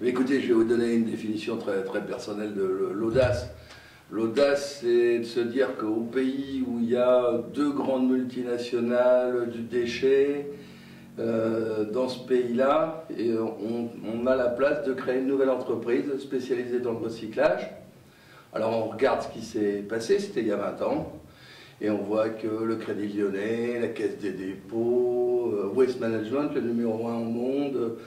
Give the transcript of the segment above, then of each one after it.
Écoutez, je vais vous donner une définition très personnelle de l'audace. L'audace, c'est de se dire qu'au pays où il y a deux grandes multinationales du déchet, dans ce pays-là, on a la place de créer une nouvelle entreprise spécialisée dans le recyclage. Alors on regarde ce qui s'est passé, c'était il y a 20 ans, et on voit que le Crédit Lyonnais, la Caisse des dépôts, Waste Management, le numéro 1 au monde,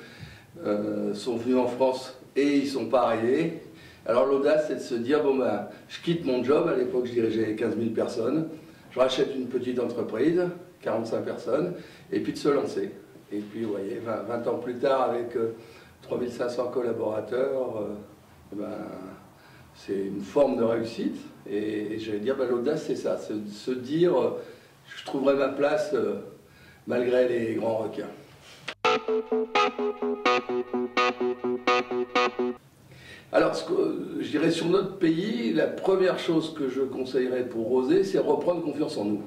sont venus en France et ils sont pas arrivés. Alors l'audace, c'est de se dire, bon ben, je quitte mon job, à l'époque je dirigeais 15 000 personnes, je rachète une petite entreprise, 45 personnes, et puis de se lancer. Et puis vous voyez, 20 ans plus tard, avec 3500 collaborateurs, ben, c'est une forme de réussite. Et j'allais dire, ben, l'audace c'est ça, se dire, je trouverai ma place malgré les grands requins. Alors, je dirais sur notre pays, la première chose que je conseillerais pour oser, c'est reprendre confiance en nous.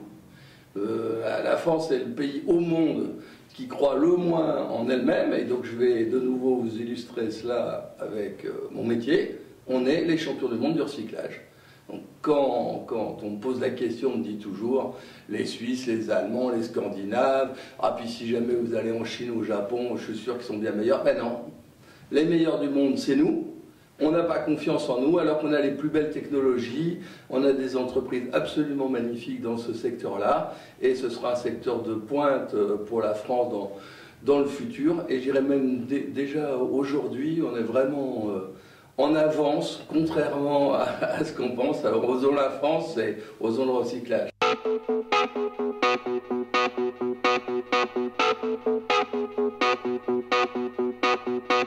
La France est le pays au monde qui croit le moins en elle-même, et donc je vais de nouveau vous illustrer cela avec mon métier. On est les champions du monde du recyclage. Donc quand on me pose la question, on me dit toujours les Suisses, les Allemands, les Scandinaves, ah puis si jamais vous allez en Chine ou au Japon, je suis sûr qu'ils sont bien meilleurs. Ben non, les meilleurs du monde, c'est nous. On n'a pas confiance en nous alors qu'on a les plus belles technologies, on a des entreprises absolument magnifiques dans ce secteur-là, et ce sera un secteur de pointe pour la France dans le futur. Et je dirais même déjà aujourd'hui, on est vraiment en avance, contrairement à ce qu'on pense. Alors osons la France et osons le recyclage.